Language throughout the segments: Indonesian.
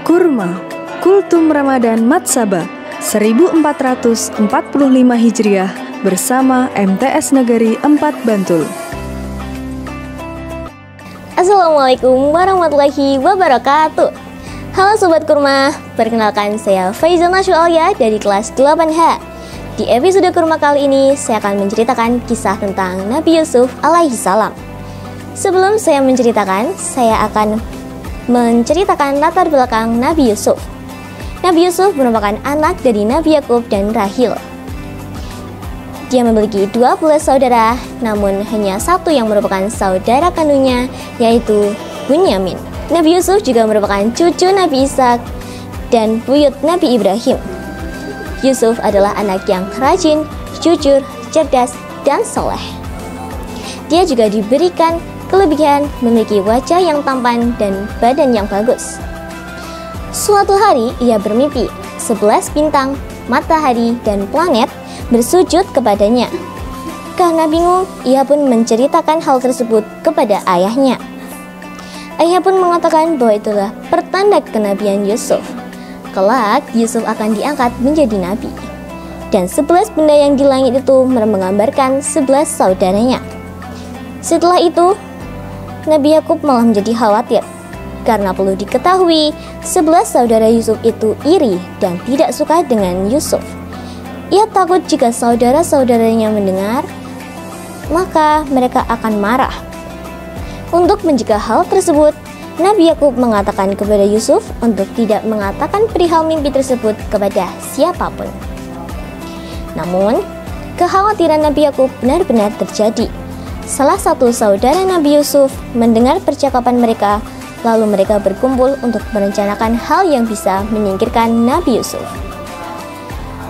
Kurma, Kultum Ramadan Matsaba 1445 Hijriah bersama MTS Negeri 4 Bantul. Assalamualaikum warahmatullahi wabarakatuh. Halo Sobat Kurma, perkenalkan saya Faizal Nashualia dari kelas 8H. Di episode Kurma kali ini, saya akan menceritakan kisah tentang Nabi Yusuf alaihi salam. Sebelum saya menceritakan, saya akan menceritakan latar belakang Nabi Yusuf. Nabi Yusuf merupakan anak dari Nabi Yakub dan Rahil. Dia memiliki 12 saudara, namun hanya satu yang merupakan saudara kandungnya, yaitu Bunyamin. Nabi Yusuf juga merupakan cucu Nabi Ishak dan buyut Nabi Ibrahim. Yusuf adalah anak yang rajin, jujur, cerdas, dan soleh. Dia juga diberikan kelebihan memiliki wajah yang tampan dan badan yang bagus. Suatu hari ia bermimpi 11 bintang, matahari, dan planet bersujud kepadanya. Karena bingung, ia pun menceritakan hal tersebut kepada ayahnya. Ayah pun mengatakan bahwa itulah pertanda kenabian Yusuf. Kelak Yusuf akan diangkat menjadi nabi. Dan 11 benda yang di langit itu menggambarkan 11 saudaranya. Setelah itu, Nabi Yakub malah menjadi khawatir, karena perlu diketahui 11 saudara Yusuf itu iri dan tidak suka dengan Yusuf. Ia takut jika saudara-saudaranya mendengar, maka mereka akan marah. Untuk mencegah hal tersebut, Nabi Yakub mengatakan kepada Yusuf untuk tidak mengatakan perihal mimpi tersebut kepada siapapun. Namun, kekhawatiran Nabi Yakub benar-benar terjadi. Salah satu saudara Nabi Yusuf mendengar percakapan mereka, lalu mereka berkumpul untuk merencanakan hal yang bisa menyingkirkan Nabi Yusuf.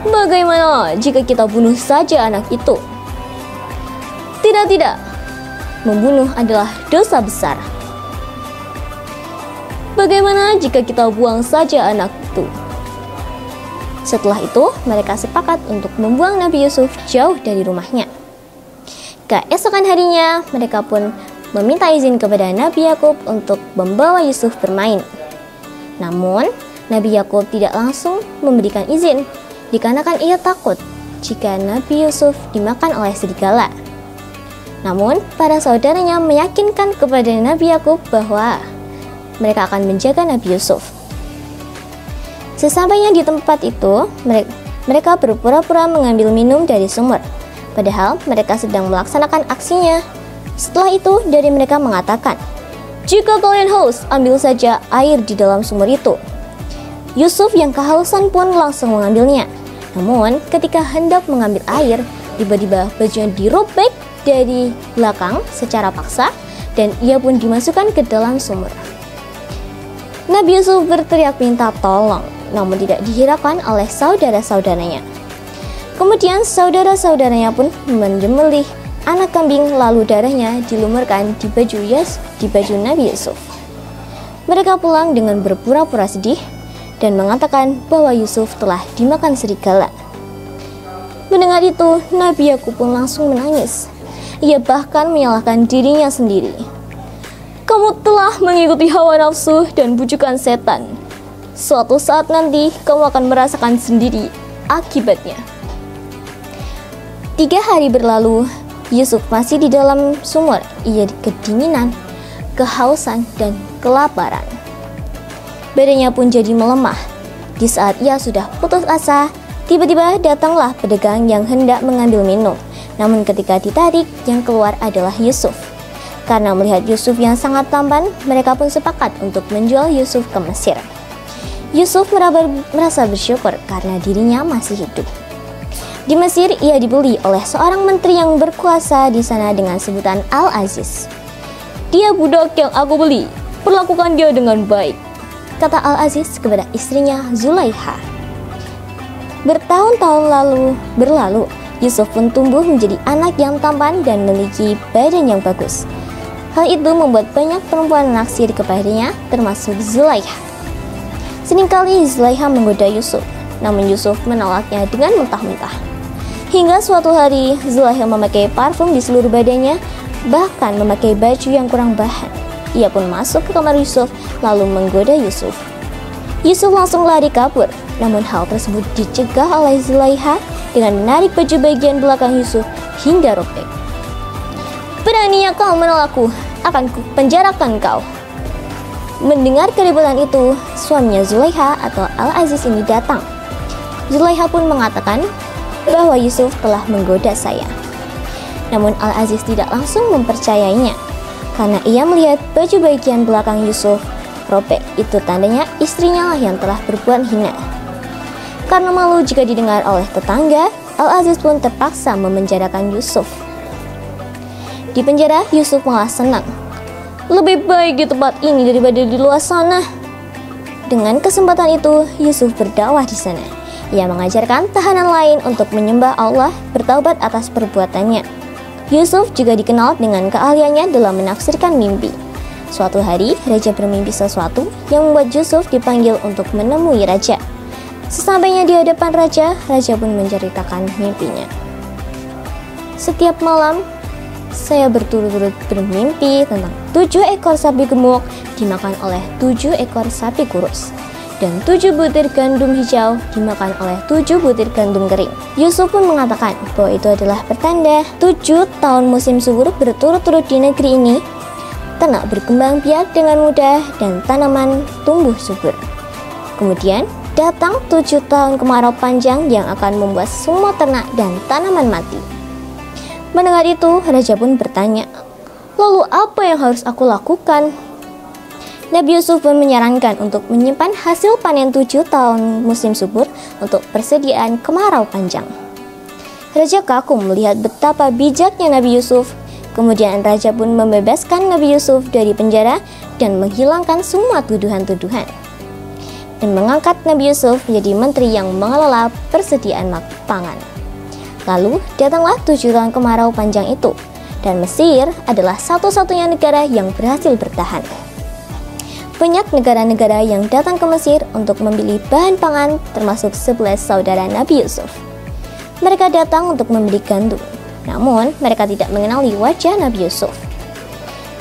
Bagaimana jika kita bunuh saja anak itu? Tidak. Membunuh adalah dosa besar. Bagaimana jika kita buang saja anak itu? Setelah itu, mereka sepakat untuk membuang Nabi Yusuf jauh dari rumahnya. Keesokan harinya, mereka pun meminta izin kepada Nabi Yakub untuk membawa Yusuf bermain. Namun, Nabi Yakub tidak langsung memberikan izin, dikarenakan ia takut jika Nabi Yusuf dimakan oleh serigala. Namun, para saudaranya meyakinkan kepada Nabi Yakub bahwa mereka akan menjaga Nabi Yusuf. Sesampainya di tempat itu, mereka berpura-pura mengambil minum dari sumur, padahal mereka sedang melaksanakan aksinya. Setelah itu, dari mereka mengatakan, "Jika kalian haus, ambil saja air di dalam sumur itu." Yusuf yang kehausan pun langsung mengambilnya. Namun, ketika hendak mengambil air, tiba-tiba bajunya dirobek dari belakang secara paksa, dan ia pun dimasukkan ke dalam sumur. Nabi Yusuf berteriak minta tolong, namun tidak dihiraukan oleh saudara-saudaranya. Kemudian saudara-saudaranya pun menyembelih anak kambing, lalu darahnya dilumurkan di baju Nabi Yusuf. Mereka pulang dengan berpura-pura sedih dan mengatakan bahwa Yusuf telah dimakan serigala. Mendengar itu, Nabi Yakub pun langsung menangis. Ia bahkan menyalahkan dirinya sendiri. "Kamu telah mengikuti hawa nafsu dan bujukan setan. Suatu saat nanti kamu akan merasakan sendiri akibatnya." 3 hari berlalu, Yusuf masih di dalam sumur. Ia kedinginan, kehausan, dan kelaparan. Badannya pun jadi melemah. Di saat ia sudah putus asa, tiba-tiba datanglah pedagang yang hendak mengambil minum. Namun ketika ditarik, yang keluar adalah Yusuf. Karena melihat Yusuf yang sangat tampan, mereka pun sepakat untuk menjual Yusuf ke Mesir. Yusuf merasa bersyukur karena dirinya masih hidup. Di Mesir, ia dibeli oleh seorang menteri yang berkuasa di sana dengan sebutan Al-Aziz. "Dia budak yang aku beli, perlakukan dia dengan baik," kata Al-Aziz kepada istrinya Zulaiha. Bertahun-tahun berlalu, Yusuf pun tumbuh menjadi anak yang tampan dan memiliki badan yang bagus. Hal itu membuat banyak perempuan naksir kepadanya, termasuk Zulaiha. Seringkali Zulaiha menggoda Yusuf, namun Yusuf menolaknya dengan mentah-mentah. Hingga suatu hari, Zulaiha memakai parfum di seluruh badannya, bahkan memakai baju yang kurang bahan. Ia pun masuk ke kamar Yusuf, lalu menggoda Yusuf. Yusuf langsung lari kabur, namun hal tersebut dicegah oleh Zulaikha dengan menarik baju bagian belakang Yusuf hingga robek. "Beraninya kau menolakku, akan kupenjarakan kau." Mendengar keributan itu, suaminya Zulaikha atau Al-Aziz ini datang. Zulaikha pun mengatakan bahwa Yusuf telah menggoda saya. Namun Al-Aziz tidak langsung mempercayainya, karena ia melihat baju bagian belakang Yusuf robek. Itu tandanya istrinya lah yang telah berbuat hina. Karena malu jika didengar oleh tetangga, Al-Aziz pun terpaksa memenjarakan Yusuf. Di penjara, Yusuf malah senang. "Lebih baik di tempat ini daripada di luar sana." Dengan kesempatan itu, Yusuf berdakwah di sana. Ia mengajarkan tahanan lain untuk menyembah Allah, bertaubat atas perbuatannya. Yusuf juga dikenal dengan keahliannya dalam menafsirkan mimpi. Suatu hari, raja bermimpi sesuatu yang membuat Yusuf dipanggil untuk menemui raja. Sesampainya di hadapan raja, raja pun menceritakan mimpinya. "Setiap malam, saya berturut-turut bermimpi tentang 7 ekor sapi gemuk dimakan oleh 7 ekor sapi kurus, dan 7 butir gandum hijau dimakan oleh 7 butir gandum kering." Yusuf pun mengatakan bahwa itu adalah pertanda 7 tahun musim subur berturut-turut di negeri ini. Ternak berkembang biak dengan mudah dan tanaman tumbuh subur. Kemudian datang 7 tahun kemarau panjang yang akan membuat semua ternak dan tanaman mati. Mendengar itu, raja pun bertanya, "Lalu apa yang harus aku lakukan?" Nabi Yusuf pun menyarankan untuk menyimpan hasil panen 7 tahun musim subur untuk persediaan kemarau panjang. Raja kagum melihat betapa bijaknya Nabi Yusuf. Kemudian raja pun membebaskan Nabi Yusuf dari penjara dan menghilangkan semua tuduhan-tuduhan, dan mengangkat Nabi Yusuf menjadi menteri yang mengelola persediaan pangan. Lalu datanglah 7 tahun kemarau panjang itu, dan Mesir adalah satu-satunya negara yang berhasil bertahan. Banyak negara-negara yang datang ke Mesir untuk membeli bahan pangan, termasuk 11 saudara Nabi Yusuf. Mereka datang untuk membeli gandum, namun mereka tidak mengenali wajah Nabi Yusuf.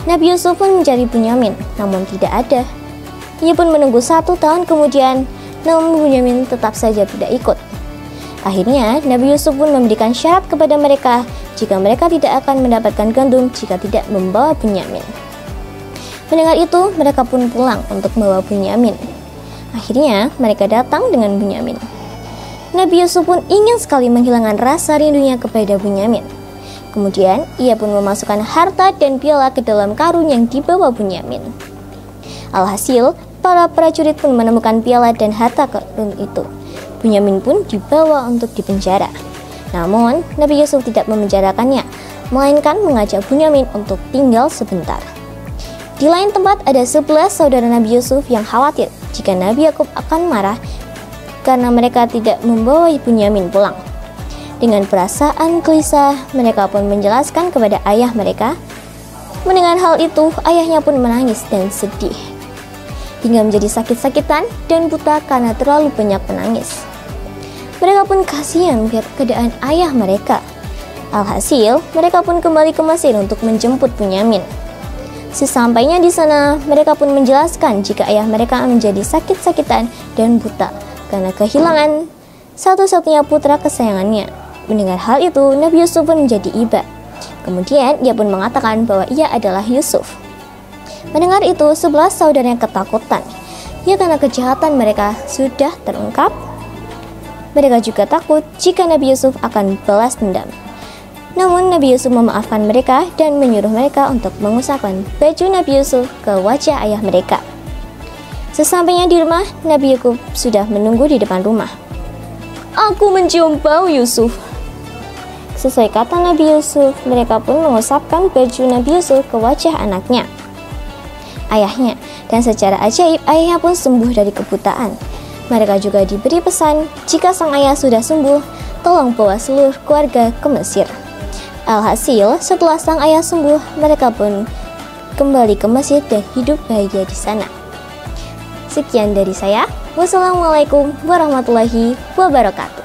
Nabi Yusuf pun mencari Bunyamin, namun tidak ada. Ia pun menunggu 1 tahun kemudian, namun Bunyamin tetap saja tidak ikut. Akhirnya Nabi Yusuf pun memberikan syarat kepada mereka jika mereka tidak akan mendapatkan gandum jika tidak membawa Bunyamin. Mendengar itu, mereka pun pulang untuk membawa Bunyamin. Akhirnya mereka datang dengan Bunyamin. Nabi Yusuf pun ingin sekali menghilangkan rasa rindunya kepada Bunyamin. Kemudian ia pun memasukkan harta dan piala ke dalam karung yang dibawa Bunyamin. Alhasil, para prajurit pun menemukan piala dan harta karung itu. Bunyamin pun dibawa untuk dipenjara. Namun, Nabi Yusuf tidak memenjarakannya, melainkan mengajak Bunyamin untuk tinggal sebentar. Di lain tempat ada 11 saudara Nabi Yusuf yang khawatir jika Nabi Yakub akan marah karena mereka tidak membawa Bunyamin pulang. Dengan perasaan gelisah, mereka pun menjelaskan kepada ayah mereka. Mendengar hal itu, ayahnya pun menangis dan sedih, hingga menjadi sakit-sakitan dan buta karena terlalu banyak menangis. Mereka pun kasihan melihat keadaan ayah mereka. Alhasil, mereka pun kembali ke Mesir untuk menjemput Bunyamin. Sesampainya di sana, mereka pun menjelaskan jika ayah mereka menjadi sakit-sakitan dan buta karena kehilangan satu-satunya putra kesayangannya. Mendengar hal itu, Nabi Yusuf pun menjadi iba. Kemudian ia pun mengatakan bahwa ia adalah Yusuf. Mendengar itu, 11 saudaranya ketakutan, ya karena kejahatan mereka sudah terungkap. Mereka juga takut jika Nabi Yusuf akan balas dendam. Namun Nabi Yusuf memaafkan mereka dan menyuruh mereka untuk mengusapkan baju Nabi Yusuf ke wajah ayah mereka. Sesampainya di rumah, Nabi Yakub sudah menunggu di depan rumah. "Aku mencium bau Yusuf." Sesuai kata Nabi Yusuf, mereka pun mengusapkan baju Nabi Yusuf ke wajah anaknya, ayahnya, dan secara ajaib ayahnya pun sembuh dari kebutaan. Mereka juga diberi pesan jika sang ayah sudah sembuh, tolong bawa seluruh keluarga ke Mesir. Alhasil, setelah sang ayah sembuh, mereka pun kembali ke Mesir dan hidup bahagia di sana. Sekian dari saya. Wassalamualaikum warahmatullahi wabarakatuh.